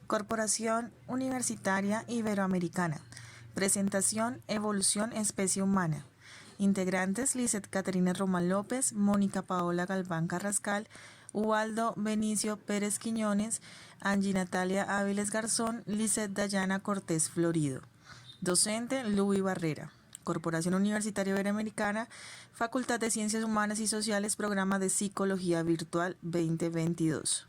Corporación Universitaria Iberoamericana. Presentación, evolución, especie humana. Integrantes: Lizeth Caterina Román López, Mónica Paola Galván Carrascal, Ubaldo Benicio Pérez Quiñones, Angie Natalia Áviles Garzón, Lizeth Dayana Cortés Florido. Docente: Luis Barrera. Corporación Universitaria Iberoamericana, Facultad de Ciencias Humanas y Sociales, Programa de Psicología Virtual 2022.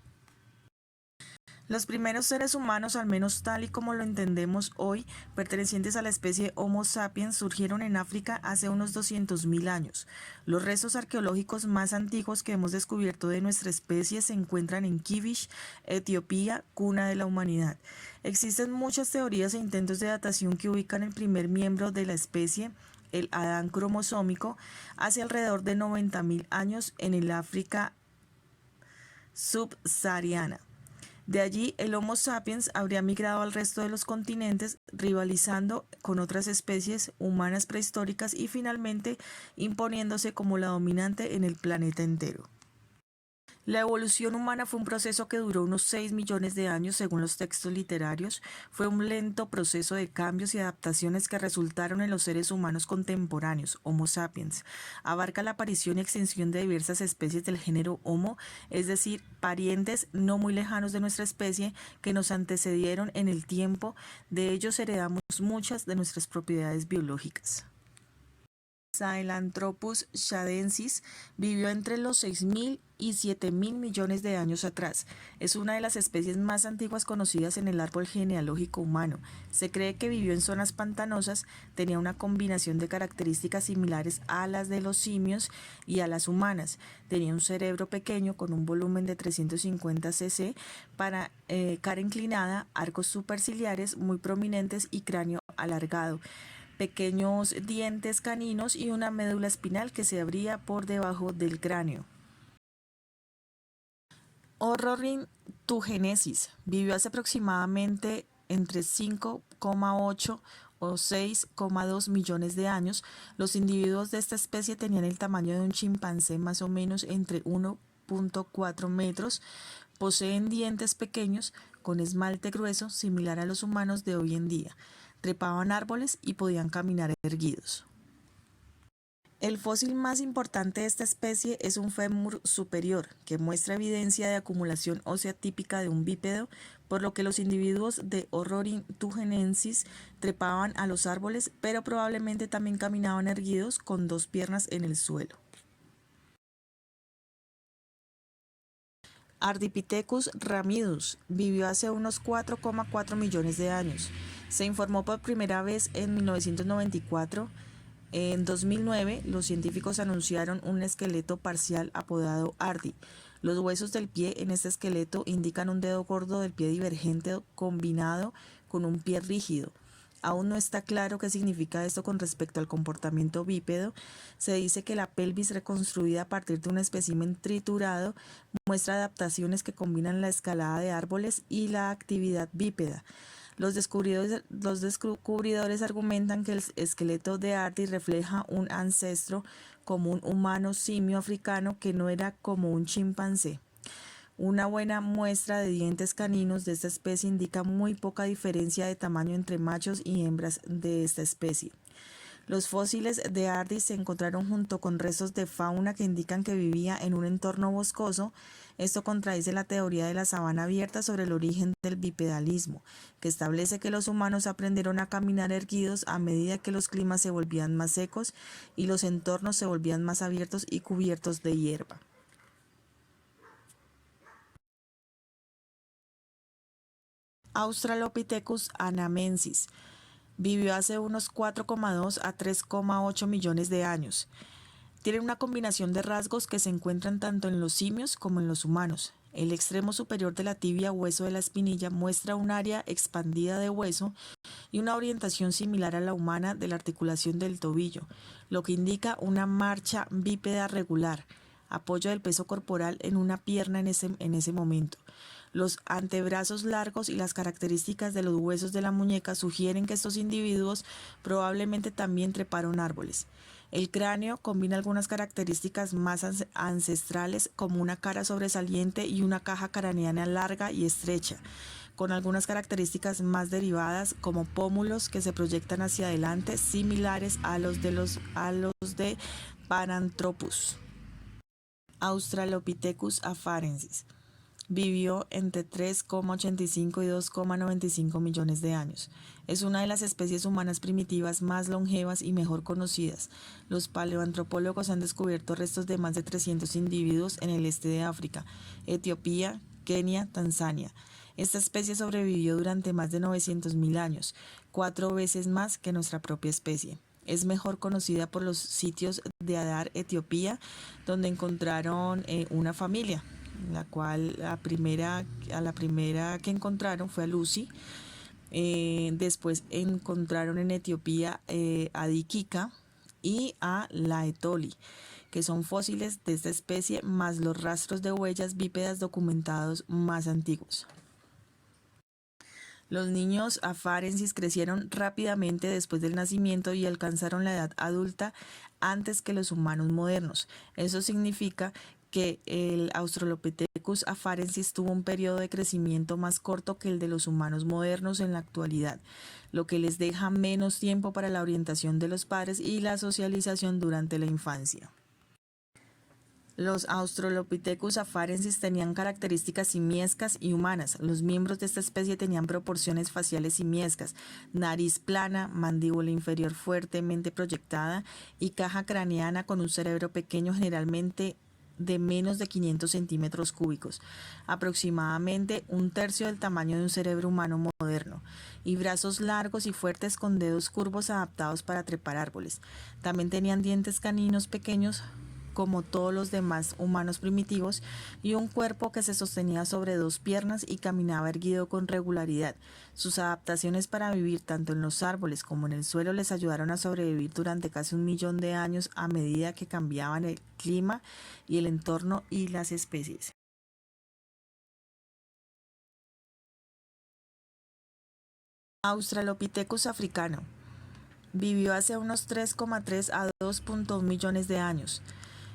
Los primeros seres humanos, al menos tal y como lo entendemos hoy, pertenecientes a la especie Homo sapiens, surgieron en África hace unos 200.000 años. Los restos arqueológicos más antiguos que hemos descubierto de nuestra especie se encuentran en Kibish, Etiopía, cuna de la humanidad. Existen muchas teorías e intentos de datación que ubican el primer miembro de la especie, el Adán cromosómico, hace alrededor de 90.000 años en el África subsahariana. De allí, el Homo sapiens habría migrado al resto de los continentes, rivalizando con otras especies humanas prehistóricas y finalmente imponiéndose como la dominante en el planeta entero. La evolución humana fue un proceso que duró unos 6 millones de años según los textos literarios. Fue un lento proceso de cambios y adaptaciones que resultaron en los seres humanos contemporáneos, Homo sapiens. Abarca la aparición y extinción de diversas especies del género Homo, es decir, parientes no muy lejanos de nuestra especie que nos antecedieron en el tiempo. De ellos heredamos muchas de nuestras propiedades biológicas. Sahelanthropus shadensis vivió entre los 6.000 y 7.000 millones de años atrás. Es una de las especies más antiguas conocidas en el árbol genealógico humano. Se cree que vivió en zonas pantanosas, tenía una combinación de características similares a las de los simios y a las humanas. Tenía un cerebro pequeño con un volumen de 350 cc, cara inclinada, arcos superciliares muy prominentes y cráneo alargado, pequeños dientes caninos y una médula espinal que se abría por debajo del cráneo. Orornithugenesis vivió hace aproximadamente entre 5,8 o 6,2 millones de años. Los individuos de esta especie tenían el tamaño de un chimpancé, más o menos entre 1,4 metros. Poseen dientes pequeños con esmalte grueso, similar a los humanos de hoy en día. Trepaban árboles y podían caminar erguidos. El fósil más importante de esta especie es un fémur superior, que muestra evidencia de acumulación ósea típica de un bípedo, por lo que los individuos de Orornithugenesis trepaban a los árboles, pero probablemente también caminaban erguidos con dos piernas en el suelo. Ardipithecus ramidus vivió hace unos 4,4 millones de años. Se informó por primera vez en 1994. En 2009, los científicos anunciaron un esqueleto parcial apodado Ardi. Los huesos del pie en este esqueleto indican un dedo gordo del pie divergente combinado con un pie rígido. Aún no está claro qué significa esto con respecto al comportamiento bípedo. Se dice que la pelvis reconstruida a partir de un espécimen triturado muestra adaptaciones que combinan la escalada de árboles y la actividad bípeda. Los descubridores argumentan que el esqueleto de Ardi refleja un ancestro común humano simio africano que no era como un chimpancé. Una buena muestra de dientes caninos de esta especie indica muy poca diferencia de tamaño entre machos y hembras de esta especie. Los fósiles de Ardi se encontraron junto con restos de fauna que indican que vivía en un entorno boscoso. Esto contradice la teoría de la sabana abierta sobre el origen del bipedalismo, que establece que los humanos aprendieron a caminar erguidos a medida que los climas se volvían más secos y los entornos se volvían más abiertos y cubiertos de hierba. Australopithecus anamensis vivió hace unos 4,2 a 3,8 millones de años. Tiene una combinación de rasgos que se encuentran tanto en los simios como en los humanos. El extremo superior de la tibia, hueso de la espinilla, muestra un área expandida de hueso y una orientación similar a la humana de la articulación del tobillo, lo que indica una marcha bípeda regular, apoyo del peso corporal en una pierna en ese momento. Los antebrazos largos y las características de los huesos de la muñeca sugieren que estos individuos probablemente también treparon árboles. El cráneo combina algunas características más ancestrales, como una cara sobresaliente y una caja craneana larga y estrecha, con algunas características más derivadas como pómulos que se proyectan hacia adelante similares a los de Paranthropus. Australopithecus afarensis vivió entre 3,85 y 2,95 millones de años. Es una de las especies humanas primitivas más longevas y mejor conocidas. Los paleoantropólogos han descubierto restos de más de 300 individuos en el este de África, Etiopía, Kenia, Tanzania. Esta especie sobrevivió durante más de 900.000 años, 4 veces más que nuestra propia especie. Es mejor conocida por los sitios de Adar, Etiopía, donde encontraron una familia, la cual a la primera que encontraron fue a Lucy. Después encontraron en Etiopía a Dikika y a Laetoli, que son fósiles de esta especie, más los rastros de huellas bípedas documentados más antiguos. Los niños afarensis crecieron rápidamente después del nacimiento y alcanzaron la edad adulta antes que los humanos modernos. Eso significa que el Australopithecus afarensis tuvo un periodo de crecimiento más corto que el de los humanos modernos en la actualidad, lo que les deja menos tiempo para la orientación de los padres y la socialización durante la infancia. Los Australopithecus afarensis tenían características simiescas y humanas. Los miembros de esta especie tenían proporciones faciales simiescas, nariz plana, mandíbula inferior fuertemente proyectada y caja craneana con un cerebro pequeño, generalmente de menos de 500 centímetros cúbicos, aproximadamente un tercio del tamaño de un cerebro humano moderno, y brazos largos y fuertes con dedos curvos adaptados para trepar árboles. También tenían dientes caninos pequeños como todos los demás humanos primitivos, y un cuerpo que se sostenía sobre 2 piernas y caminaba erguido con regularidad. Sus adaptaciones para vivir tanto en los árboles como en el suelo les ayudaron a sobrevivir durante casi 1.000.000 de años a medida que cambiaban el clima y el entorno y las especies. Australopithecus africano vivió hace unos 3,3 a 2,1 millones de años.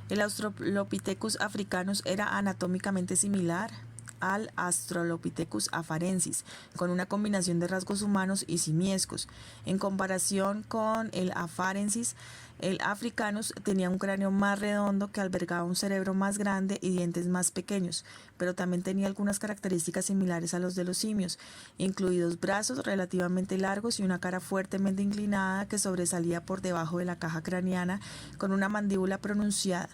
El Australopithecus africanus era anatómicamente similar al Australopithecus afarensis, con una combinación de rasgos humanos y simiescos. En comparación con el afarensis, el africanus tenía un cráneo más redondo que albergaba un cerebro más grande y dientes más pequeños, pero también tenía algunas características similares a los de los simios, incluidos brazos relativamente largos y una cara fuertemente inclinada que sobresalía por debajo de la caja craneana con una mandíbula pronunciada.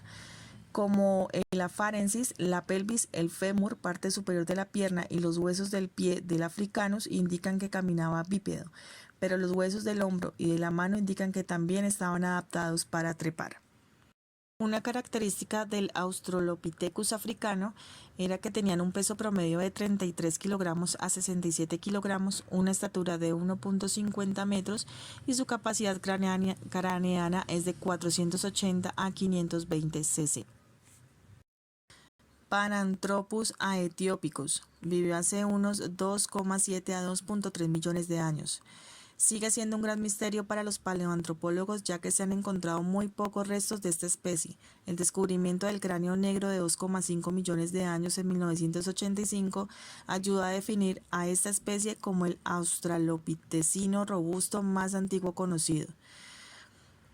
Como el afarensis, la pelvis, el fémur, parte superior de la pierna y los huesos del pie del africanus indican que caminaba bípedo, pero los huesos del hombro y de la mano indican que también estaban adaptados para trepar. Una característica del Australopithecus africano era que tenían un peso promedio de 33 kilogramos a 67 kilogramos, una estatura de 1,50 metros y su capacidad craneana es de 480 a 520 cc. Paranthropus aethiopicus vivió hace unos 2,7 a 2,3 millones de años. Sigue siendo un gran misterio para los paleoantropólogos, ya que se han encontrado muy pocos restos de esta especie. El descubrimiento del cráneo negro de 2,5 millones de años en 1985 ayuda a definir a esta especie como el australopithecino robusto más antiguo conocido.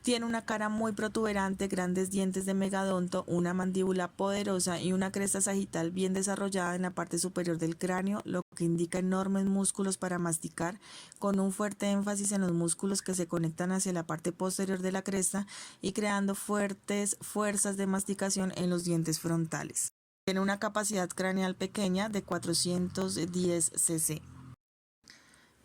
Tiene una cara muy protuberante, grandes dientes de megadonto, una mandíbula poderosa y una cresta sagital bien desarrollada en la parte superior del cráneo, lo que indica enormes músculos para masticar, con un fuerte énfasis en los músculos que se conectan hacia la parte posterior de la cresta y creando fuertes fuerzas de masticación en los dientes frontales. Tiene una capacidad craneal pequeña de 410 cc.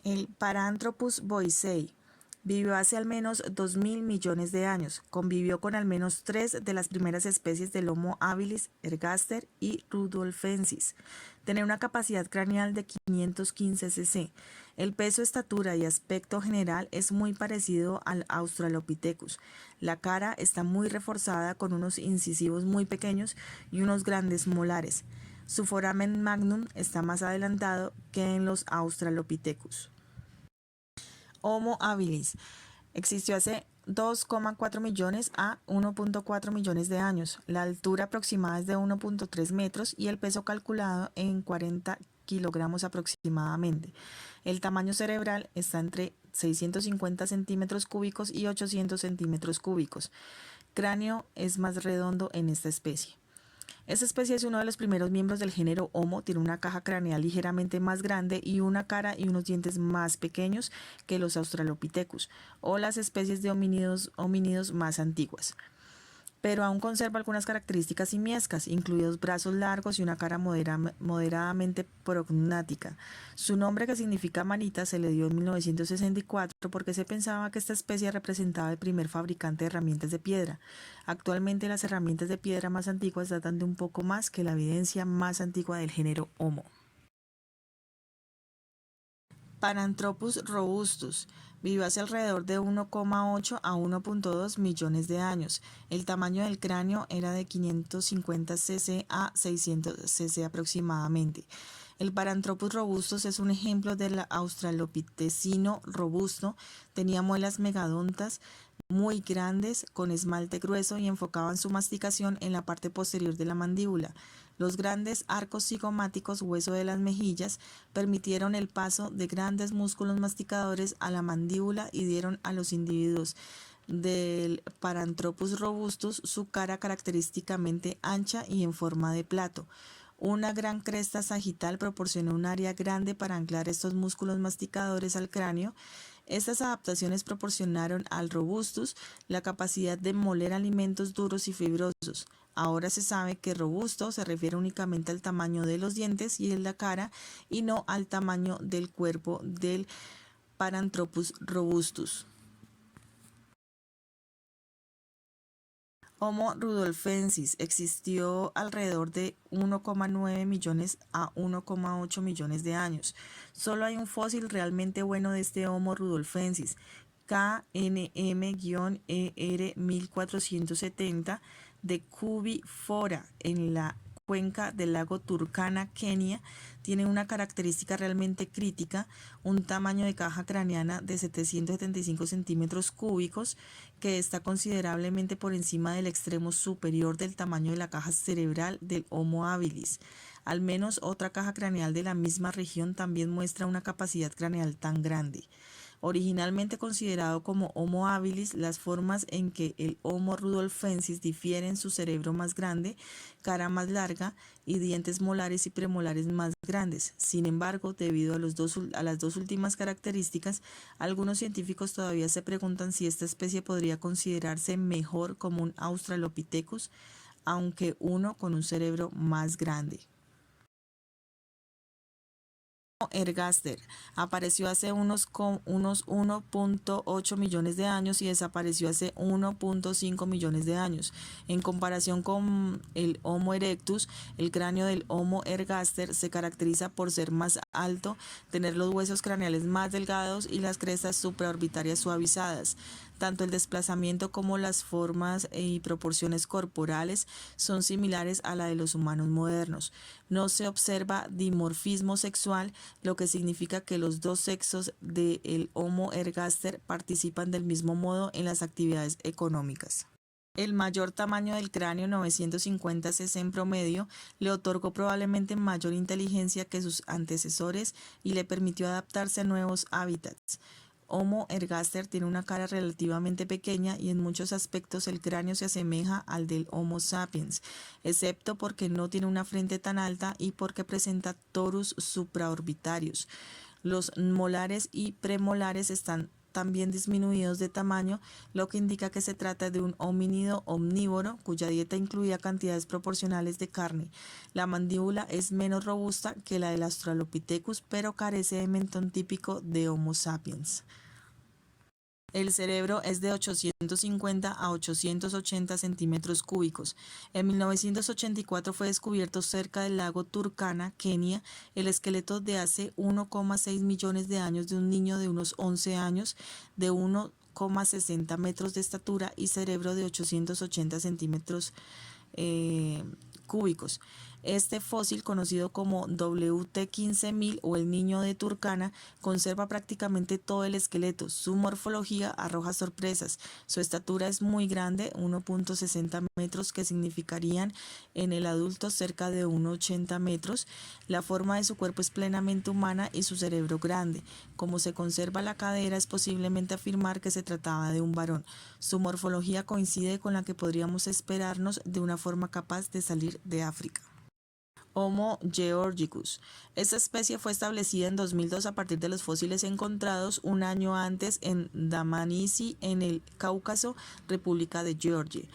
El Paranthropus boisei vivió hace al menos 2.000 millones de años. Convivió con al menos 3 de las primeras especies del Homo habilis, Ergaster y Rudolfensis. Tenía una capacidad craneal de 515 cc. El peso, estatura y aspecto general es muy parecido al Australopithecus. La cara está muy reforzada con unos incisivos muy pequeños y unos grandes molares. Su foramen magnum está más adelantado que en los Australopithecus. Homo habilis existió hace 2,4 millones a 1,4 millones de años. La altura aproximada es de 1,3 metros y el peso calculado en 40 kilogramos aproximadamente. El tamaño cerebral está entre 650 centímetros cúbicos y 800 centímetros cúbicos. Cráneo es más redondo en esta especie. Esta especie es uno de los primeros miembros del género Homo, tiene una caja craneal ligeramente más grande y una cara y unos dientes más pequeños que los Australopithecus o las especies de homínidos más antiguas. Pero aún conserva algunas características simiescas, incluidos brazos largos y una cara moderadamente prognática. Su nombre, que significa manita, se le dio en 1964 porque se pensaba que esta especie representaba el primer fabricante de herramientas de piedra. Actualmente las herramientas de piedra más antiguas datan de un poco más que la evidencia más antigua del género Homo. Paranthropus robustus vivió hace alrededor de 1,8 a 1,2 millones de años. El tamaño del cráneo era de 550 cc a 600 cc aproximadamente. El Paranthropus robustus es un ejemplo del australopitecino robusto. Tenía muelas megadontas muy grandes, con esmalte grueso, y enfocaban su masticación en la parte posterior de la mandíbula. Los grandes arcos cigomáticos, hueso de las mejillas, permitieron el paso de grandes músculos masticadores a la mandíbula y dieron a los individuos del Paranthropus robustus su cara característicamente ancha y en forma de plato. Una gran cresta sagital proporcionó un área grande para anclar estos músculos masticadores al cráneo. Estas adaptaciones proporcionaron al robustus la capacidad de moler alimentos duros y fibrosos. Ahora se sabe que robusto se refiere únicamente al tamaño de los dientes y de la cara y no al tamaño del cuerpo del Paranthropus robustus. Homo rudolfensis existió alrededor de 1,9 millones a 1,8 millones de años. Solo hay un fósil realmente bueno de este Homo rudolfensis, KNM-ER 1470 de Cubifora, en la cuenca del lago Turkana, Kenia. Tiene una característica realmente crítica, un tamaño de caja craneana de 775 centímetros cúbicos, que está considerablemente por encima del extremo superior del tamaño de la caja cerebral del Homo habilis. Al menos otra caja craneal de la misma región también muestra una capacidad craneal tan grande. Originalmente considerado como Homo habilis, las formas en que el Homo rudolfensis difieren: su cerebro más grande, cara más larga y dientes molares y premolares más grandes. Sin embargo, debido a las dos últimas características, algunos científicos todavía se preguntan si esta especie podría considerarse mejor como un Australopithecus, aunque uno con un cerebro más grande. Ergaster apareció hace unos 1,8 millones de años y desapareció hace 1,5 millones de años. En comparación con el Homo erectus, el cráneo del Homo ergaster se caracteriza por ser más alto, tener los huesos craneales más delgados y las crestas supraorbitarias suavizadas. Tanto el desplazamiento como las formas y proporciones corporales son similares a la de los humanos modernos. No se observa dimorfismo sexual, lo que significa que los dos sexos del Homo ergaster participan del mismo modo en las actividades económicas. El mayor tamaño del cráneo, 950 cc en promedio, le otorgó probablemente mayor inteligencia que sus antecesores y le permitió adaptarse a nuevos hábitats. Homo ergaster tiene una cara relativamente pequeña y en muchos aspectos el cráneo se asemeja al del Homo sapiens, excepto porque no tiene una frente tan alta y porque presenta torus supraorbitarios. Los molares y premolares están también disminuidos de tamaño, lo que indica que se trata de un homínido omnívoro cuya dieta incluía cantidades proporcionales de carne. La mandíbula es menos robusta que la del Australopithecus, pero carece de mentón típico de Homo sapiens. El cerebro es de 850 a 880 centímetros cúbicos. En 1984 fue descubierto cerca del lago Turkana, Kenia, el esqueleto de hace 1,6 millones de años de un niño de unos 11 años, de 1,60 metros de estatura y cerebro de 880 centímetros cúbicos. Este fósil, conocido como WT15000 o el niño de Turkana, conserva prácticamente todo el esqueleto. Su morfología arroja sorpresas. Su estatura es muy grande, 1,60 metros, que significarían en el adulto cerca de 1,80 metros. La forma de su cuerpo es plenamente humana y su cerebro grande. Como se conserva la cadera, es posiblemente afirmar que se trataba de un varón. Su morfología coincide con la que podríamos esperarnos de una forma capaz de salir de África. Homo georgicus. Esta especie fue establecida en 2002 a partir de los fósiles encontrados un año antes en Dmanisi, en el Cáucaso, República de Georgia.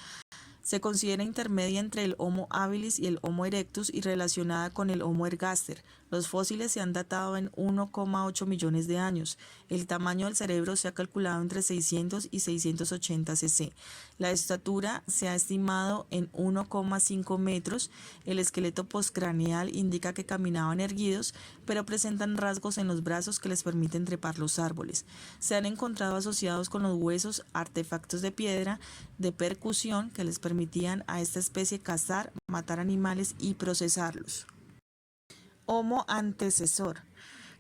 Se considera intermedia entre el Homo habilis y el Homo erectus y relacionada con el Homo ergaster. Los fósiles se han datado en 1,8 millones de años. El tamaño del cerebro se ha calculado entre 600 y 680 cc. La estatura se ha estimado en 1,5 metros. El esqueleto postcraneal indica que caminaban erguidos, pero presentan rasgos en los brazos que les permiten trepar los árboles. Se han encontrado asociados con los huesos artefactos de piedra de percusión que les permitían a esta especie cazar, matar animales y procesarlos. Homo antecesor.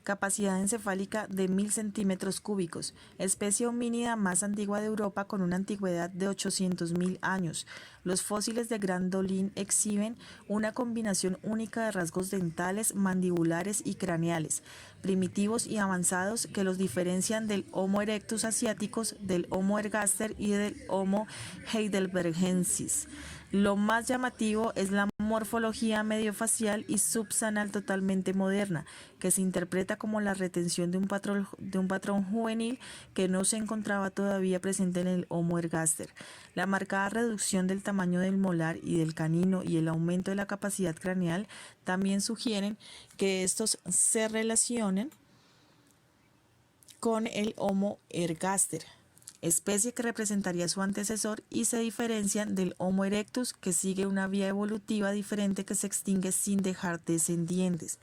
Capacidad encefálica de 1000 centímetros cúbicos. Especie homínida más antigua de Europa con una antigüedad de 800.000 años. Los fósiles de Grandolin exhiben una combinación única de rasgos dentales, mandibulares y craneales, primitivos y avanzados que los diferencian del Homo erectus asiáticos, del Homo ergaster y del Homo heidelbergensis. Lo más llamativo es la morfología mediofacial y subsanal totalmente moderna, que se interpreta como la retención de un patrón juvenil que no se encontraba todavía presente en el Homo ergaster. La marcada reducción del tamaño del molar y del canino y el aumento de la capacidad craneal también sugieren que estos se relacionen con el Homo ergaster, especie que representaría su antecesor, y se diferencian del Homo erectus, que sigue una vía evolutiva diferente que se extingue sin dejar descendientes.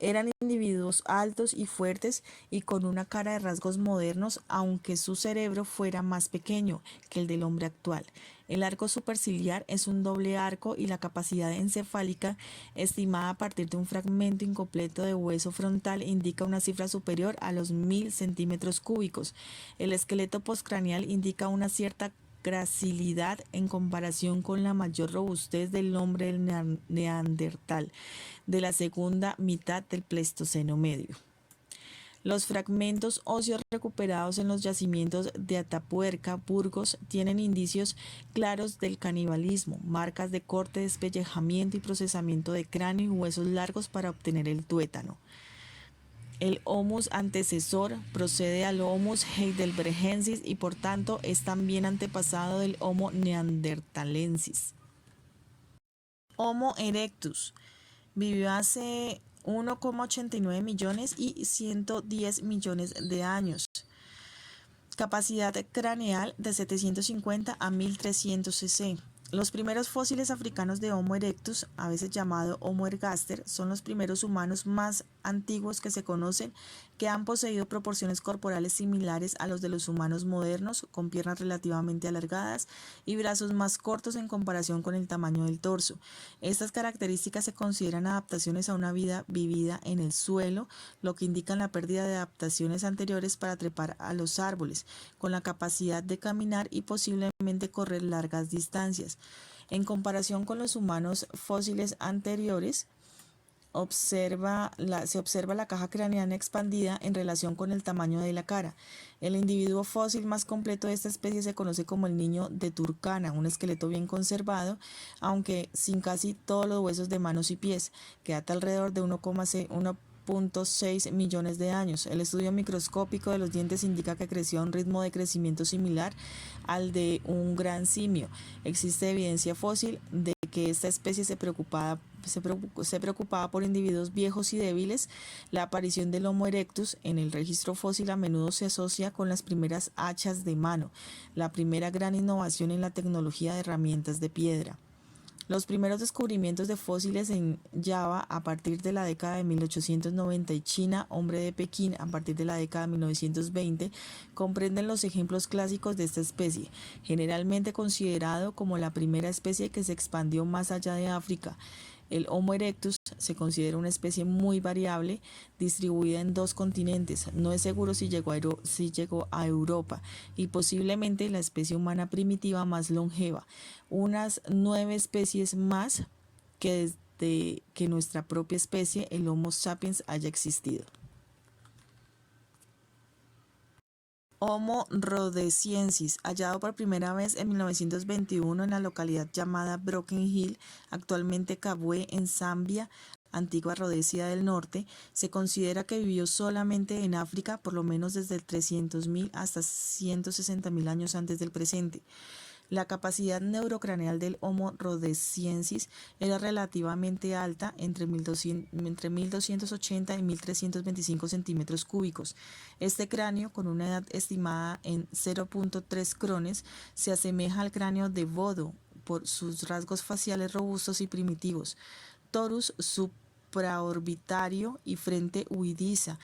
Eran individuos altos y fuertes y con una cara de rasgos modernos, aunque su cerebro fuera más pequeño que el del hombre actual. El arco superciliar es un doble arco y la capacidad encefálica, estimada a partir de un fragmento incompleto de hueso frontal, indica una cifra superior a los 1000 centímetros cúbicos. El esqueleto postcraneal indica una cierta gracilidad en comparación con la mayor robustez del hombre del neandertal de la segunda mitad del Pleistoceno medio. Los fragmentos óseos recuperados en los yacimientos de Atapuerca, Burgos, tienen indicios claros del canibalismo, marcas de corte, despellejamiento y procesamiento de cráneo y huesos largos para obtener el tuétano. El Homus antecesor procede al Homus heidelbergensis y por tanto es también antepasado del Homo neanderthalensis. Homo erectus vivió hace 1,89 millones y 110 millones de años. Capacidad craneal de 750 a 1300 cc. Los primeros fósiles africanos de Homo erectus, a veces llamado Homo ergaster, son los primeros humanos más antiguos que se conocen, que han poseído proporciones corporales similares a los de los humanos modernos, con piernas relativamente alargadas y brazos más cortos en comparación con el tamaño del torso. Estas características se consideran adaptaciones a una vida vivida en el suelo, lo que indica la pérdida de adaptaciones anteriores para trepar a los árboles, con la capacidad de caminar y posiblemente correr largas distancias. En comparación con los humanos fósiles anteriores, se observa la caja craneana expandida en relación con el tamaño de la cara. El individuo fósil más completo de esta especie se conoce como el niño de Turkana, un esqueleto bien conservado, aunque sin casi todos los huesos de manos y pies, que data alrededor de 1,6 millones de años. El estudio microscópico de los dientes indica que creció a un ritmo de crecimiento similar al de un gran simio. Existe evidencia fósil de que esta especie se preocupaba por individuos viejos y débiles. La aparición del Homo erectus en el registro fósil a menudo se asocia con las primeras hachas de mano, la primera gran innovación en la tecnología de herramientas de piedra. Los primeros descubrimientos de fósiles en Java a partir de la década de 1890 y China, hombre de Pekín, a partir de la década de 1920, comprenden los ejemplos clásicos de esta especie, generalmente considerado como la primera especie que se expandió más allá de África. El Homo erectus se considera una especie muy variable, distribuida en 2 continentes. No es seguro si llegó a Europa y posiblemente la especie humana primitiva más longeva, unas 9 especies más que desde que nuestra propia especie, el Homo sapiens, haya existido. Homo rhodesiensis, hallado por primera vez en 1921 en la localidad llamada Broken Hill, actualmente Kabwe, en Zambia, antigua Rodesia del Norte, se considera que vivió solamente en África por lo menos desde el 300.000 hasta 160.000 años antes del presente. La capacidad neurocraneal del Homo rhodesiensis era relativamente alta, entre 1280 y 1325 centímetros cúbicos. Este cráneo, con una edad estimada en 0.3 crones, se asemeja al cráneo de Bodo por sus rasgos faciales robustos y primitivos. Torus supraorbitario y frente huidiza.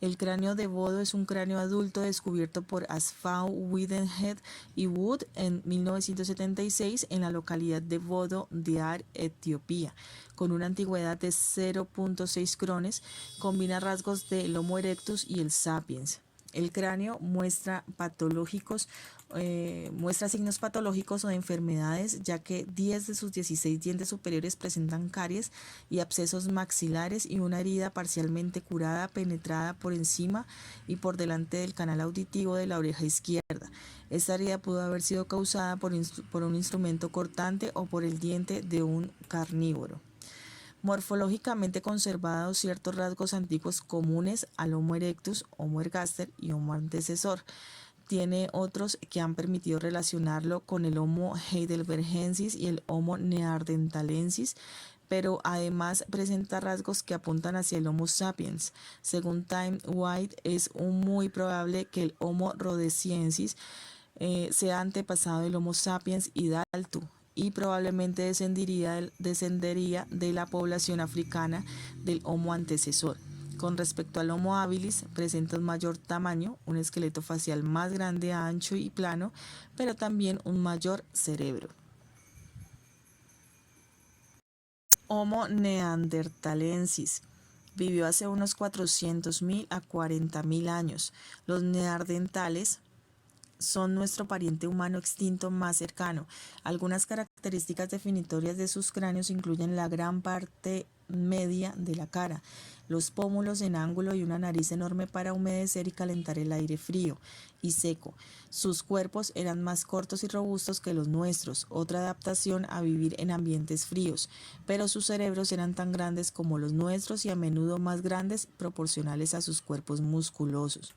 El cráneo de Bodo es un cráneo adulto descubierto por Asfaw, Widenhead y Wood en 1976 en la localidad de Bodo Diar, Etiopía. Con una antigüedad de 0.6 crones, combina rasgos del Homo erectus y el sapiens. El cráneo muestra signos patológicos o de enfermedades, ya que 10 de sus 16 dientes superiores presentan caries y abscesos maxilares y una herida parcialmente curada penetrada por encima y por delante del canal auditivo de la oreja izquierda. Esta herida pudo haber sido causada por un instrumento cortante o por el diente de un carnívoro. Morfológicamente conservados ciertos rasgos antiguos comunes al Homo erectus, Homo ergaster y Homo antecesor. Tiene otros que han permitido relacionarlo con el Homo heidelbergensis y el Homo neanderthalensis, pero además presenta rasgos que apuntan hacia el Homo sapiens. Según Time White, es muy probable que el Homo rhodesiensis sea antepasado del Homo sapiens y Daltu, y probablemente descendería de la población africana del Homo antecesor. Con respecto al Homo habilis, presenta un mayor tamaño, un esqueleto facial más grande, ancho y plano, pero también un mayor cerebro. Homo neanderthalensis. Vivió hace unos 400.000 a 40.000 años. Los neandertales son nuestro pariente humano extinto más cercano. Algunas características definitorias de sus cráneos incluyen la gran parte media de la cara, los pómulos en ángulo y una nariz enorme para humedecer y calentar el aire frío y seco. Sus cuerpos eran más cortos y robustos que los nuestros, otra adaptación a vivir en ambientes fríos, pero sus cerebros eran tan grandes como los nuestros y a menudo más grandes proporcionales a sus cuerpos musculosos.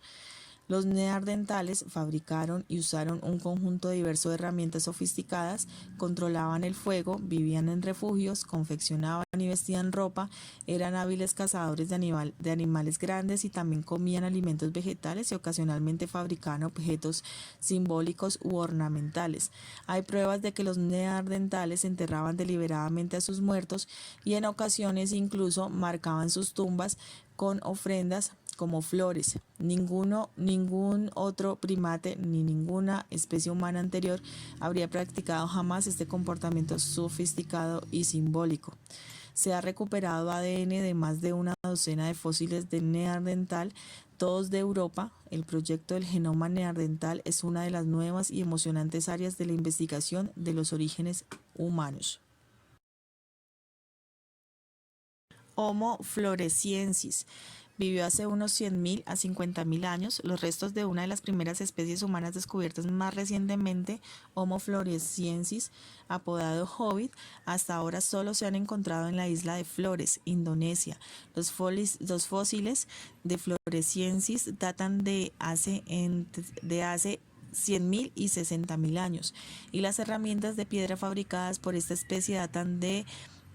Los neandertales fabricaron y usaron un conjunto diverso de herramientas sofisticadas, controlaban el fuego, vivían en refugios, confeccionaban y vestían ropa, eran hábiles cazadores de animales grandes y también comían alimentos vegetales y ocasionalmente fabricaban objetos simbólicos u ornamentales. Hay pruebas de que los neandertales enterraban deliberadamente a sus muertos y en ocasiones incluso marcaban sus tumbas con ofrendas como flores. Ningún otro primate ni ninguna especie humana anterior habría practicado jamás este comportamiento sofisticado y simbólico. Se ha recuperado ADN de más de una docena de fósiles de neandertal, todos de Europa. El proyecto del genoma neandertal es una de las nuevas y emocionantes áreas de la investigación de los orígenes humanos. Homo floresiensis. Vivió hace unos 100.000 a 50.000 años. Los restos de una de las primeras especies humanas descubiertas más recientemente, Homo floresiensis, apodado Hobbit, hasta ahora solo se han encontrado en la isla de Flores, Indonesia. Los fósiles de floresiensis datan de hace 100.000 y 60.000 años, y las herramientas de piedra fabricadas por esta especie datan de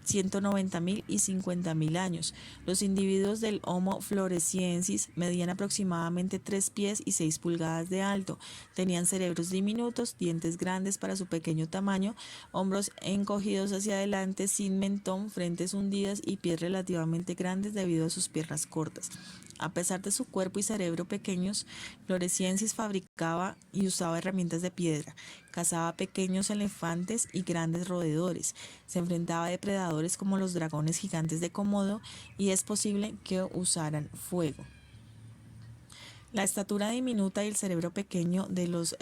190.000 y 50.000 años. Los individuos del Homo floresiensis medían aproximadamente 3 pies y 6 pulgadas de alto. Tenían cerebros diminutos, dientes grandes para su pequeño tamaño, hombros encogidos hacia adelante sin mentón, frentes hundidas y pies relativamente grandes debido a sus piernas cortas. A pesar de su cuerpo y cerebro pequeños, Floresiensis fabricaba y usaba herramientas de piedra. cazaba pequeños elefantes y grandes roedores, se enfrentaba a depredadores como los dragones gigantes de Komodo y es posible que usaran fuego. La estatura diminuta y el cerebro pequeño de los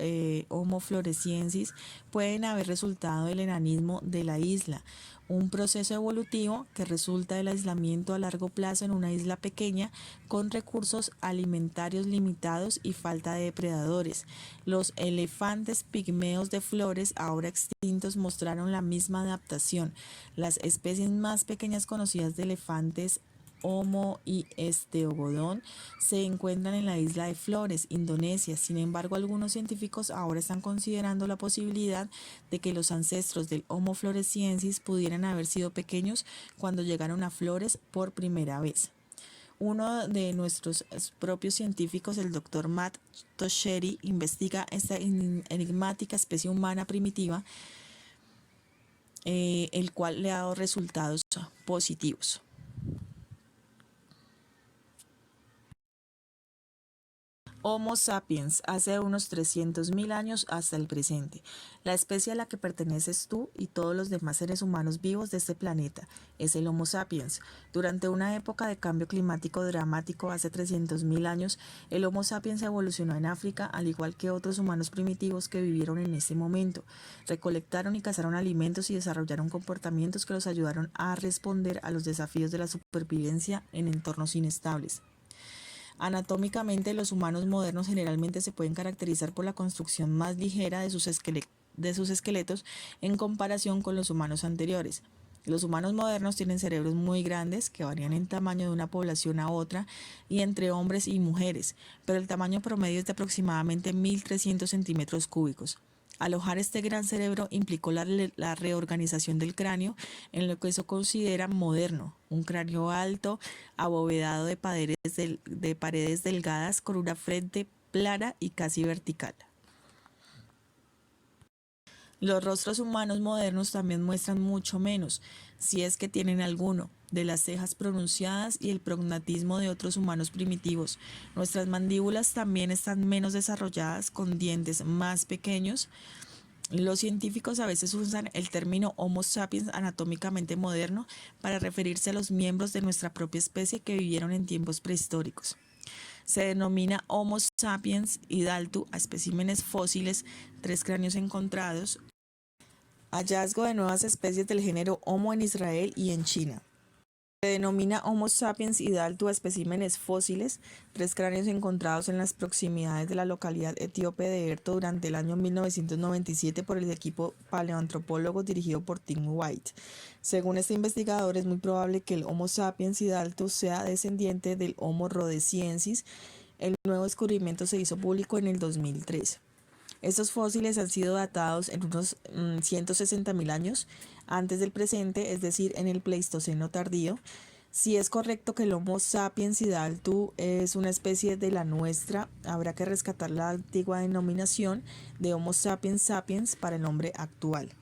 Homo floresiensis pueden haber resultado del enanismo de la isla, un proceso evolutivo que resulta del aislamiento a largo plazo en una isla pequeña con recursos alimentarios limitados y falta de depredadores. Los elefantes pigmeos de Flores, ahora extintos, mostraron la misma adaptación. Las especies más pequeñas conocidas de elefantes Homo y Estegodon se encuentran en la isla de Flores, Indonesia. Sin embargo, algunos científicos ahora están considerando la posibilidad de que los ancestros del Homo floresiensis pudieran haber sido pequeños cuando llegaron a Flores por primera vez. Uno de nuestros propios científicos, el Dr. Matt Tosheri, investiga esta enigmática especie humana primitiva, el cual le ha dado resultados positivos. Homo sapiens, hace unos 300.000 años hasta el presente. La especie a la que perteneces tú y todos los demás seres humanos vivos de este planeta es el Homo sapiens. Durante una época de cambio climático dramático hace 300.000 años, el Homo sapiens evolucionó en África, al igual que otros humanos primitivos que vivieron en ese momento. Recolectaron y cazaron alimentos y desarrollaron comportamientos que los ayudaron a responder a los desafíos de la supervivencia en entornos inestables. Anatómicamente, los humanos modernos generalmente se pueden caracterizar por la construcción más ligera de sus esqueletos en comparación con los humanos anteriores. Los humanos modernos tienen cerebros muy grandes que varían en tamaño de una población a otra y entre hombres y mujeres, pero el tamaño promedio es de aproximadamente 1.300 centímetros cúbicos. Alojar este gran cerebro implicó la reorganización del cráneo en lo que se considera moderno, un cráneo alto, abovedado de paredes delgadas con una frente plana y casi vertical. Los rostros humanos modernos también muestran mucho menos, si es que tienen alguno, de las cejas pronunciadas y el prognatismo de otros humanos primitivos. Nuestras mandíbulas también están menos desarrolladas, con dientes más pequeños. Los científicos a veces usan el término Homo sapiens anatómicamente moderno para referirse a los miembros de nuestra propia especie que vivieron en tiempos prehistóricos. Se denomina Homo sapiens hidaltu a especímenes fósiles, 3 cráneos encontrados, hallazgo de nuevas especies del género Homo en Israel y en China. Se denomina Homo sapiens hidaltu a especímenes fósiles, 3 cráneos encontrados en las proximidades de la localidad etíope de Erto durante el año 1997 por el equipo paleoantropólogo dirigido por Tim White. Según este investigador, es muy probable que el Homo sapiens hidaltu sea descendiente del Homo rhodesiensis. El nuevo descubrimiento se hizo público en el 2003. Estos fósiles han sido datados en unos 160.000 años antes del presente, es decir, en el Pleistoceno tardío. Si es correcto que el Homo sapiens hidaltu es una especie de la nuestra, habrá que rescatar la antigua denominación de Homo sapiens sapiens para el hombre actual.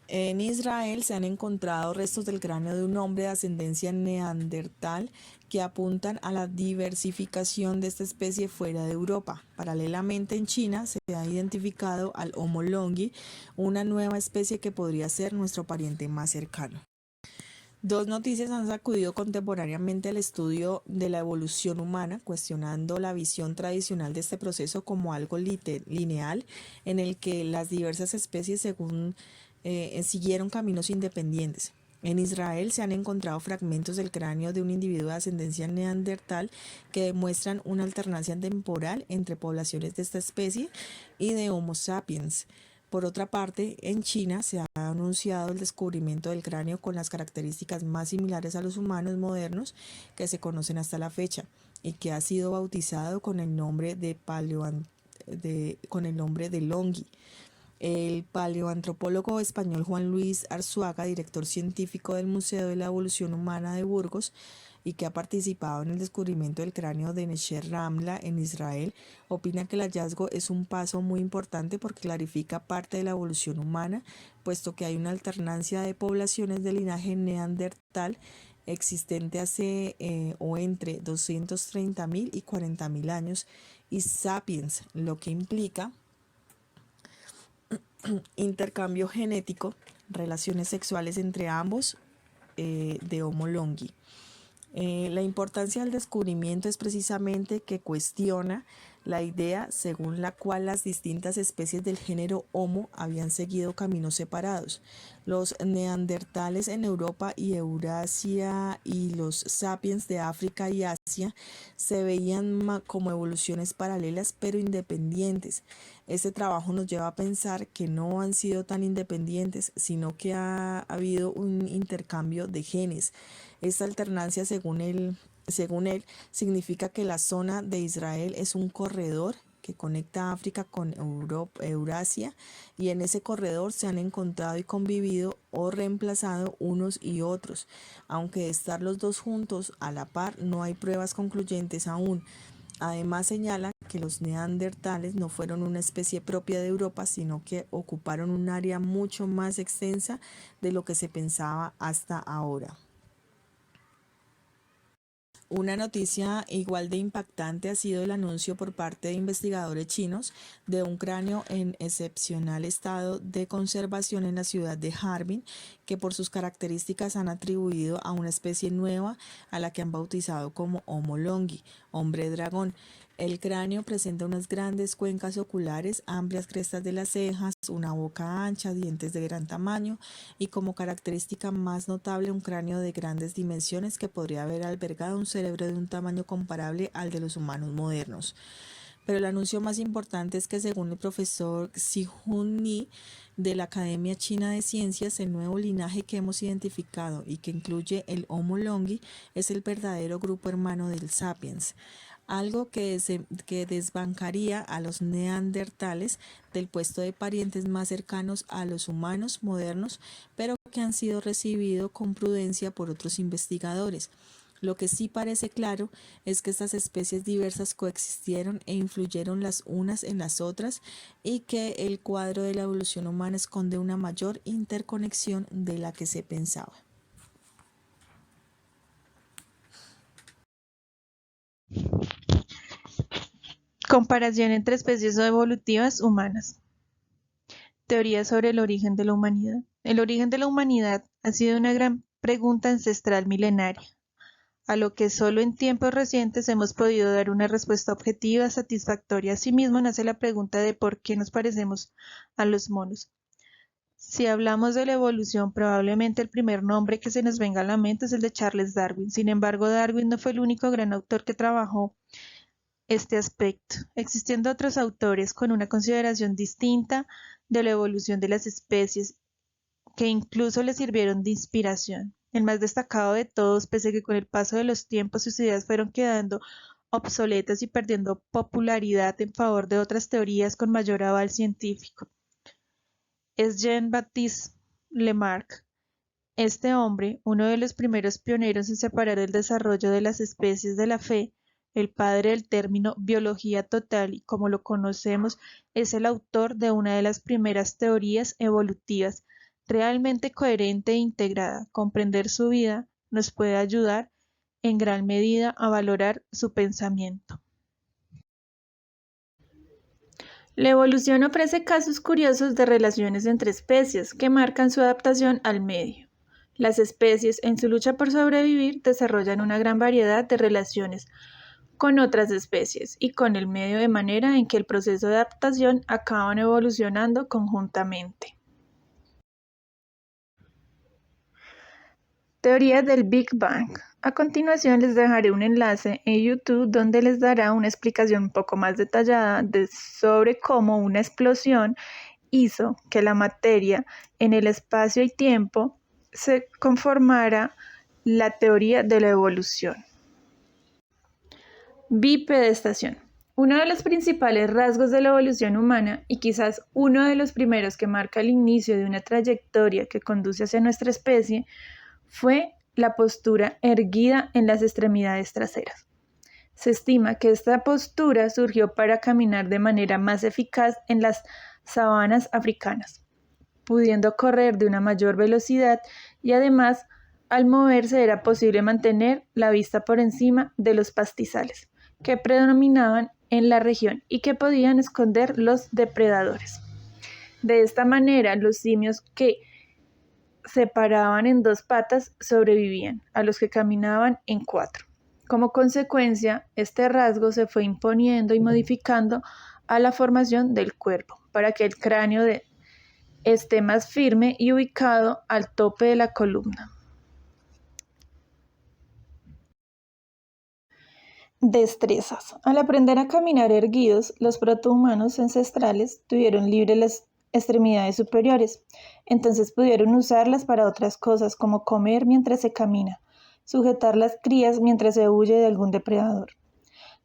En Israel se han encontrado restos del cráneo de un hombre de ascendencia neandertal que apuntan a la diversificación de esta especie fuera de Europa. Paralelamente, en China se ha identificado al Homo longi, una nueva especie que podría ser nuestro pariente más cercano. Dos noticias han sacudido contemporáneamente el estudio de la evolución humana, cuestionando la visión tradicional de este proceso como algo lineal en el que las diversas especies siguieron caminos independientes. En Israel se han encontrado fragmentos del cráneo de un individuo de ascendencia neandertal que demuestran una alternancia temporal entre poblaciones de esta especie y de Homo sapiens. Por otra parte, en China se ha anunciado el descubrimiento del cráneo con las características más similares a los humanos modernos que se conocen hasta la fecha y que ha sido bautizado con el nombre de Longi. El paleoantropólogo español Juan Luis Arzuaga, director científico del Museo de la Evolución Humana de Burgos y que ha participado en el descubrimiento del cráneo de Necher Ramla en Israel, opina que el hallazgo es un paso muy importante porque clarifica parte de la evolución humana, puesto que hay una alternancia de poblaciones de linaje neandertal existente hace o entre 230.000 y 40.000 años y sapiens, lo que implica intercambio genético, relaciones sexuales entre ambos de Homo longi. La importancia del descubrimiento es precisamente que cuestiona la idea según la cual las distintas especies del género Homo habían seguido caminos separados. Los neandertales en Europa y Eurasia y los sapiens de África y Asia se veían como evoluciones paralelas pero independientes. Este trabajo nos lleva a pensar que no han sido tan independientes, sino que ha habido un intercambio de genes. Esta alternancia, según él, significa que la zona de Israel es un corredor que conecta África con Europa, Eurasia, y en ese corredor se han encontrado y convivido o reemplazado unos y otros. Aunque de estar los dos juntos a la par, no hay pruebas concluyentes aún. Además señala que los neandertales no fueron una especie propia de Europa, sino que ocuparon un área mucho más extensa de lo que se pensaba hasta ahora. Una noticia igual de impactante ha sido el anuncio por parte de investigadores chinos de un cráneo en excepcional estado de conservación en la ciudad de Harbin, que por sus características han atribuido a una especie nueva a la que han bautizado como Homo longi, hombre dragón. El cráneo presenta unas grandes cuencas oculares, amplias crestas de las cejas, una boca ancha, dientes de gran tamaño y como característica más notable un cráneo de grandes dimensiones que podría haber albergado un cerebro de un tamaño comparable al de los humanos modernos. Pero el anuncio más importante es que según el profesor Xihun Ni de la Academia China de Ciencias, el nuevo linaje que hemos identificado y que incluye el Homo longi es el verdadero grupo hermano del Sapiens, algo que desbancaría a los neandertales del puesto de parientes más cercanos a los humanos modernos, pero que han sido recibidos con prudencia por otros investigadores. Lo que sí parece claro es que estas especies diversas coexistieron e influyeron las unas en las otras y que el cuadro de la evolución humana esconde una mayor interconexión de la que se pensaba. Comparación entre especies evolutivas humanas. Teoría sobre el origen de la humanidad. El origen de la humanidad ha sido una gran pregunta ancestral milenaria, a lo que solo en tiempos recientes hemos podido dar una respuesta objetiva, satisfactoria. Asimismo, nace la pregunta de por qué nos parecemos a los monos. Si hablamos de la evolución, probablemente el primer nombre que se nos venga a la mente es el de Charles Darwin. Sin embargo, Darwin no fue el único gran autor que trabajó este aspecto, existiendo otros autores con una consideración distinta de la evolución de las especies que incluso le sirvieron de inspiración. El más destacado de todos, pese a que con el paso de los tiempos sus ideas fueron quedando obsoletas y perdiendo popularidad en favor de otras teorías con mayor aval científico, es Jean-Baptiste Lamarck. Este hombre, uno de los primeros pioneros en separar el desarrollo de las especies de la fe, el padre del término biología total y como lo conocemos, es el autor de una de las primeras teorías evolutivas realmente coherente e integrada. Comprender su vida nos puede ayudar en gran medida a valorar su pensamiento. La evolución ofrece casos curiosos de relaciones entre especies que marcan su adaptación al medio. Las especies, en su lucha por sobrevivir, desarrollan una gran variedad de relaciones con otras especies y con el medio de manera en que el proceso de adaptación acaban evolucionando conjuntamente. Teoría del Big Bang. A continuación les dejaré un enlace en YouTube donde les dará una explicación un poco más detallada sobre cómo una explosión hizo que la materia en el espacio y tiempo se conformara la teoría de la evolución. Bipedestación. Uno de los principales rasgos de la evolución humana y quizás uno de los primeros que marca el inicio de una trayectoria que conduce hacia nuestra especie fue la postura erguida en las extremidades traseras. Se estima que esta postura surgió para caminar de manera más eficaz en las sabanas africanas, pudiendo correr de una mayor velocidad y además al moverse era posible mantener la vista por encima de los pastizales que predominaban en la región y que podían esconder los depredadores. De esta manera, los simios que se paraban en 2 patas sobrevivían a los que caminaban en 4. Como consecuencia, este rasgo se fue imponiendo y modificando a la formación del cuerpo para que el cráneo esté más firme y ubicado al tope de la columna. Destrezas. Al aprender a caminar erguidos, los protohumanos ancestrales tuvieron libres las extremidades superiores, entonces pudieron usarlas para otras cosas como comer mientras se camina, sujetar las crías mientras se huye de algún depredador,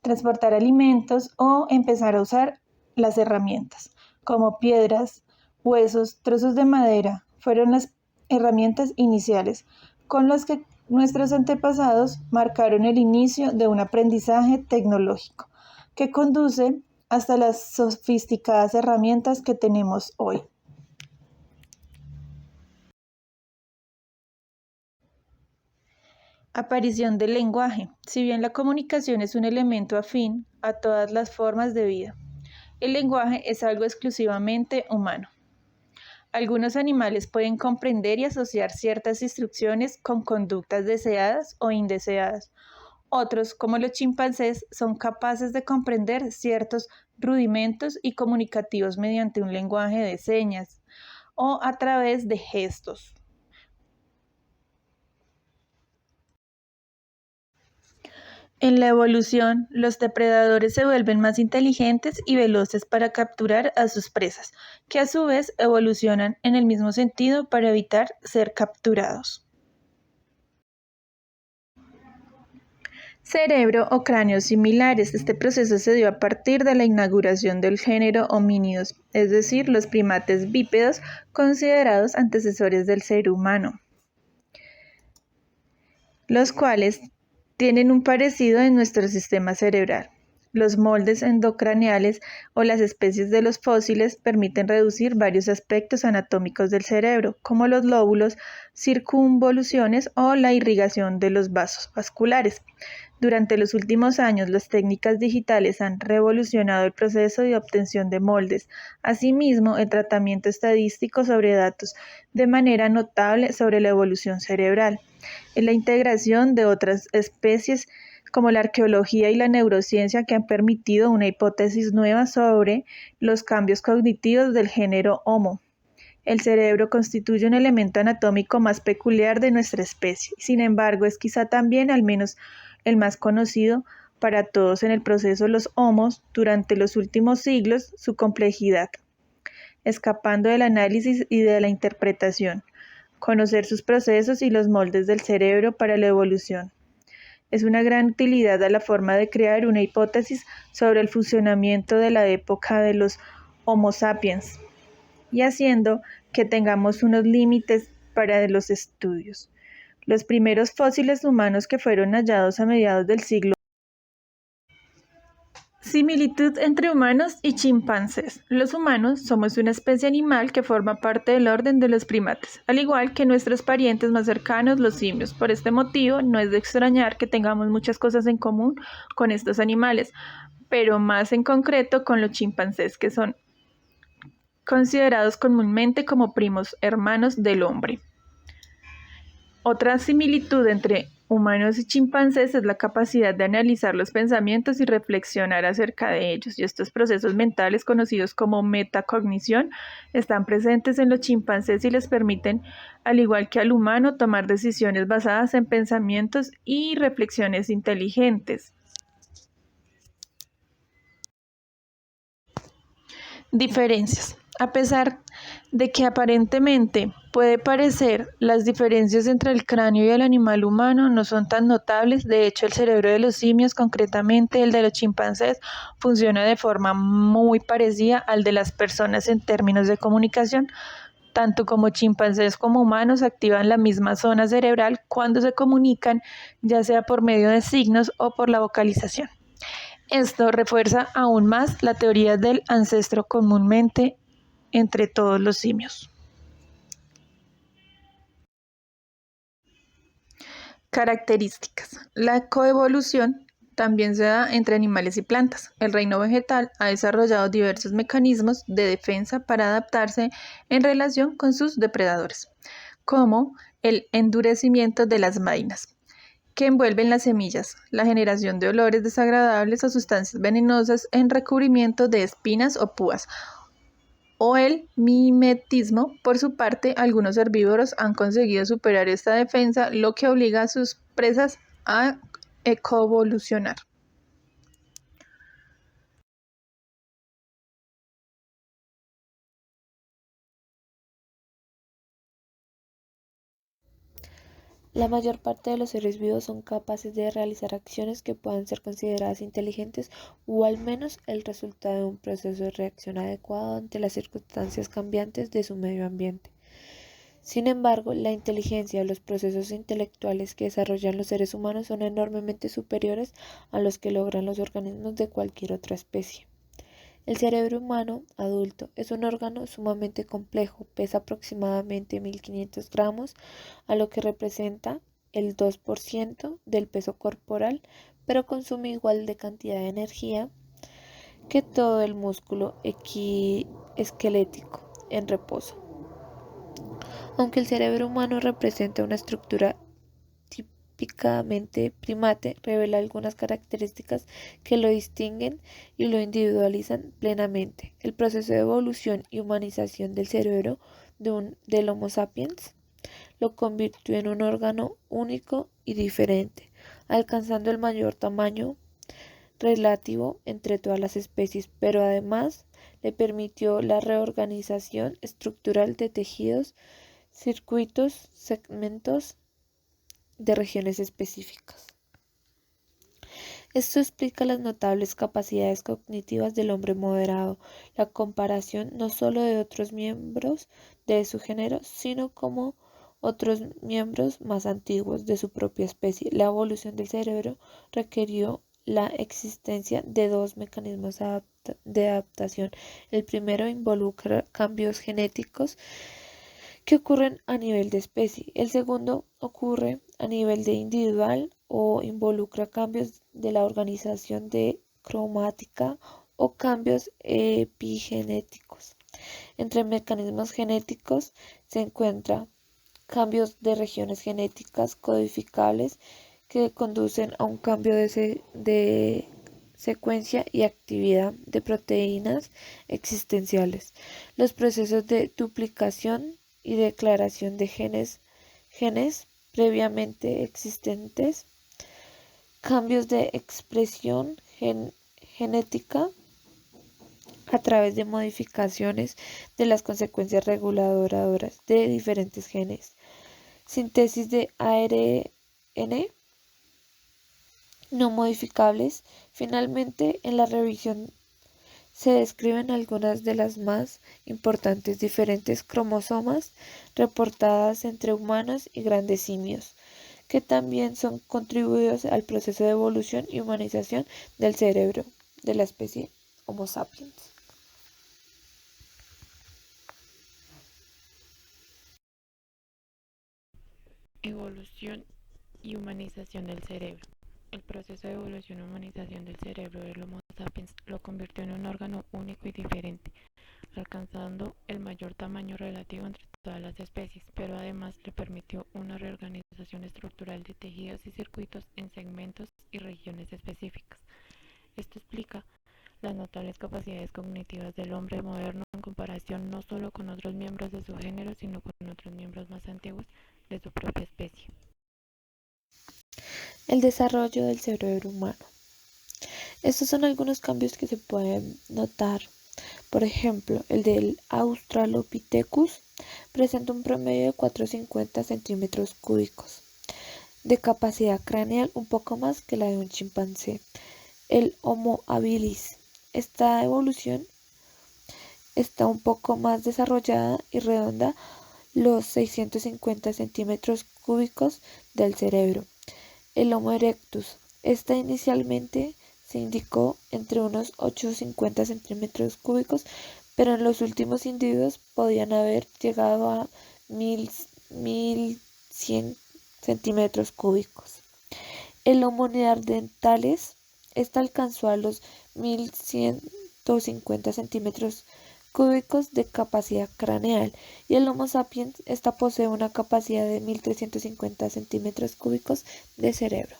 transportar alimentos o empezar a usar las herramientas, como piedras, huesos, trozos de madera, fueron las herramientas iniciales con las que nuestros antepasados marcaron el inicio de un aprendizaje tecnológico que conduce hasta las sofisticadas herramientas que tenemos hoy. Aparición del lenguaje. Si bien la comunicación es un elemento afín a todas las formas de vida, el lenguaje es algo exclusivamente humano. Algunos animales pueden comprender y asociar ciertas instrucciones con conductas deseadas o indeseadas. Otros, como los chimpancés, son capaces de comprender ciertos rudimentos y comunicativos mediante un lenguaje de señas o a través de gestos. En la evolución, los depredadores se vuelven más inteligentes y veloces para capturar a sus presas, que a su vez evolucionan en el mismo sentido para evitar ser capturados. Cerebro o cráneos similares. Este proceso se dio a partir de la inauguración del género homínidos, es decir, los primates bípedos considerados antecesores del ser humano, los cuales tienen un parecido en nuestro sistema cerebral. Los moldes endocraneales o las especies de los fósiles permiten reducir varios aspectos anatómicos del cerebro, como los lóbulos, circunvoluciones o la irrigación de los vasos vasculares. Durante los últimos años, las técnicas digitales han revolucionado el proceso de obtención de moldes. Asimismo, el tratamiento estadístico sobre datos de manera notable sobre la evolución cerebral. En la integración de otras especies como la arqueología y la neurociencia que han permitido una hipótesis nueva sobre los cambios cognitivos del género Homo. El cerebro constituye un elemento anatómico más peculiar de nuestra especie, sin embargo es quizá también al menos el más conocido para todos en el proceso los homos durante los últimos siglos, su complejidad, escapando del análisis y de la interpretación, conocer sus procesos y los moldes del cerebro para la evolución. Es una gran utilidad a la forma de crear una hipótesis sobre el funcionamiento de la época de los Homo sapiens y haciendo que tengamos unos límites para los estudios. Los primeros fósiles humanos que fueron hallados a mediados del siglo. Similitud entre humanos y chimpancés. Los humanos somos una especie animal que forma parte del orden de los primates, al igual que nuestros parientes más cercanos, los simios. Por este motivo, no es de extrañar que tengamos muchas cosas en común con estos animales, pero más en concreto con los chimpancés, que son considerados comúnmente como primos hermanos del hombre. Otra similitud entre humanos y chimpancés es la capacidad de analizar los pensamientos y reflexionar acerca de ellos, y estos procesos mentales conocidos como metacognición están presentes en los chimpancés y les permiten, al igual que al humano, tomar decisiones basadas en pensamientos y reflexiones inteligentes. Diferencias. A pesar de que aparentemente puede parecer, las diferencias entre el cráneo y el animal humano no son tan notables. De hecho, el cerebro de los simios, concretamente el de los chimpancés, funciona de forma muy parecida al de las personas en términos de comunicación. Tanto como chimpancés como humanos activan la misma zona cerebral cuando se comunican, ya sea por medio de signos o por la vocalización. Esto refuerza aún más la teoría del ancestro comúnmente entre todos los simios. Características. La coevolución También se da entre animales y plantas. El reino vegetal ha desarrollado diversos mecanismos de defensa para adaptarse en relación con sus depredadores, como el endurecimiento de las vainas, que envuelven las semillas, la generación de olores desagradables o sustancias venenosas en recubrimiento de espinas o púas, o el mimetismo. Por su parte, algunos herbívoros han conseguido superar esta defensa, lo que obliga a sus presas a ecoevolucionar. La mayor parte de los seres vivos son capaces de realizar acciones que puedan ser consideradas inteligentes o al menos el resultado de un proceso de reacción adecuado ante las circunstancias cambiantes de su medio ambiente. Sin embargo, la inteligencia o los procesos intelectuales que desarrollan los seres humanos son enormemente superiores a los que logran los organismos de cualquier otra especie. El cerebro humano adulto es un órgano sumamente complejo, pesa aproximadamente 1500 gramos, a lo que representa el 2% del peso corporal, pero consume igual de cantidad de energía que todo el músculo esquelético en reposo. Aunque el cerebro humano representa una estructura típicamente primate, revela algunas características que lo distinguen y lo individualizan plenamente. El proceso de evolución y humanización del cerebro del Homo sapiens lo convirtió en un órgano único y diferente, alcanzando el mayor tamaño relativo entre todas las especies, pero además le permitió la reorganización estructural de tejidos, circuitos, segmentos de regiones específicas. Esto explica las notables capacidades cognitivas del hombre moderado, la comparación no solo de otros miembros de su género, sino como otros miembros más antiguos de su propia especie. La evolución del cerebro requirió la existencia de dos mecanismos de adaptación. El primero involucra cambios genéticos que ocurren a nivel de especie. El segundo ocurre a nivel de individual o involucra cambios de la organización de cromática o cambios epigenéticos. Entre mecanismos genéticos se encuentran cambios de regiones genéticas codificables que conducen a un cambio de secuencia y actividad de proteínas existenciales. Los procesos de duplicación y declaración de genes previamente existentes, cambios de expresión genética a través de modificaciones de las consecuencias reguladoras de diferentes genes, síntesis de ARN no modificables. Finalmente, en la revisión se describen algunas de las más importantes diferentes cromosomas reportadas entre humanos y grandes simios, que también son contribuidos al proceso de evolución y humanización del cerebro de la especie Homo sapiens. Evolución y humanización del cerebro. El proceso de evolución y humanización del cerebro del Homo sapiens lo convirtió en un órgano único y diferente, alcanzando el mayor tamaño relativo entre todas las especies, pero además le permitió una reorganización estructural de tejidos y circuitos en segmentos y regiones específicas. Esto explica las notables capacidades cognitivas del hombre moderno en comparación no solo con otros miembros de su género, sino con otros miembros más antiguos de su propia especie. El desarrollo del cerebro humano. Estos son algunos cambios que se pueden notar. Por ejemplo, el del Australopithecus presenta un promedio de 4,50 centímetros cúbicos de capacidad craneal, un poco más que la de un chimpancé. El Homo habilis. Esta evolución está un poco más desarrollada y redonda los 650 centímetros cúbicos del cerebro. El Homo erectus. Esta inicialmente se indicó entre unos 850 centímetros cúbicos, pero en los últimos individuos podían haber llegado a 1100 centímetros cúbicos. El Homo neanderthalis Esta alcanzó a los 1.150 centímetros cúbicos de capacidad craneal y el Homo sapiens esta posee una capacidad de 1.350 centímetros cúbicos de cerebro.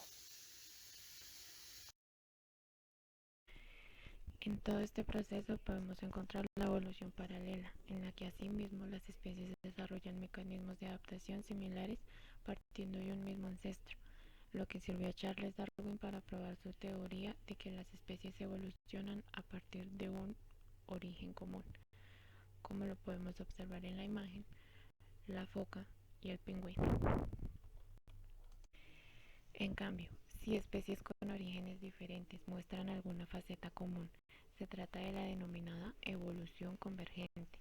En todo este proceso podemos encontrar la evolución paralela, en la que asimismo las especies desarrollan mecanismos de adaptación similares partiendo de un mismo ancestro, lo que sirvió a Charles Darwin para probar su teoría de que las especies evolucionan a partir de un origen común, como lo podemos observar en la imagen, la foca y el pingüino. En cambio, si especies con orígenes diferentes muestran alguna faceta común, se trata de la denominada evolución convergente,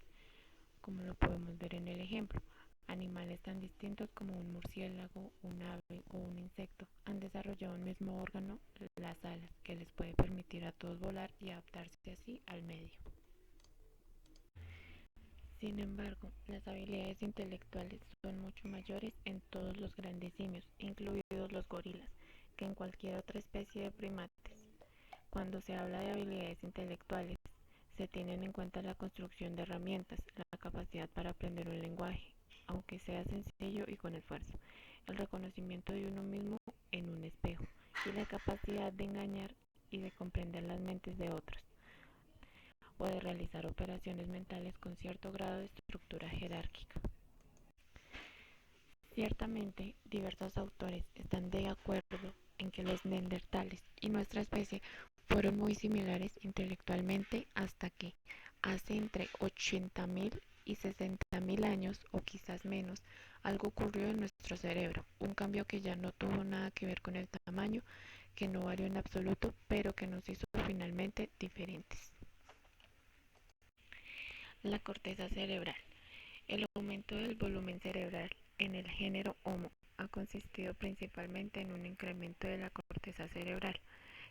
como lo podemos ver en el ejemplo. Animales tan distintos como un murciélago, un ave o un insecto han desarrollado un mismo órgano, las alas, que les puede permitir a todos volar y adaptarse así al medio. Sin embargo, las habilidades intelectuales son mucho mayores en todos los grandes simios, incluidos los gorilas, que en cualquier otra especie de primates. Cuando se habla de habilidades intelectuales, se tienen en cuenta la construcción de herramientas, la capacidad para aprender un lenguaje, aunque sea sencillo y con esfuerzo, el reconocimiento de uno mismo en un espejo y la capacidad de engañar y de comprender las mentes de otros, o de realizar operaciones mentales con cierto grado de estructura jerárquica. Ciertamente, diversos autores están de acuerdo en que los neandertales y nuestra especie fueron muy similares intelectualmente hasta que, hace entre 80.000 y 60.000 años o quizás menos, algo ocurrió en nuestro cerebro, un cambio que ya no tuvo nada que ver con el tamaño, que no varió en absoluto, pero que nos hizo finalmente diferentes. La corteza cerebral. El aumento del volumen cerebral en el género Homo ha consistido principalmente en un incremento de la corteza cerebral,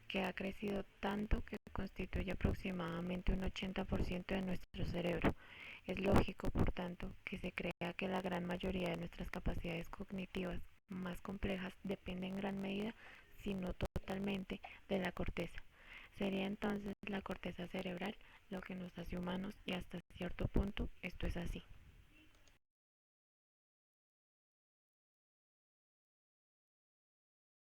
que ha crecido tanto que constituye aproximadamente un 80% de nuestro cerebro. Es lógico, por tanto, que se crea que la gran mayoría de nuestras capacidades cognitivas más complejas dependen en gran medida, si no totalmente, de la corteza. Sería entonces la corteza cerebral lo que nos hace humanos y hasta cierto punto esto es así.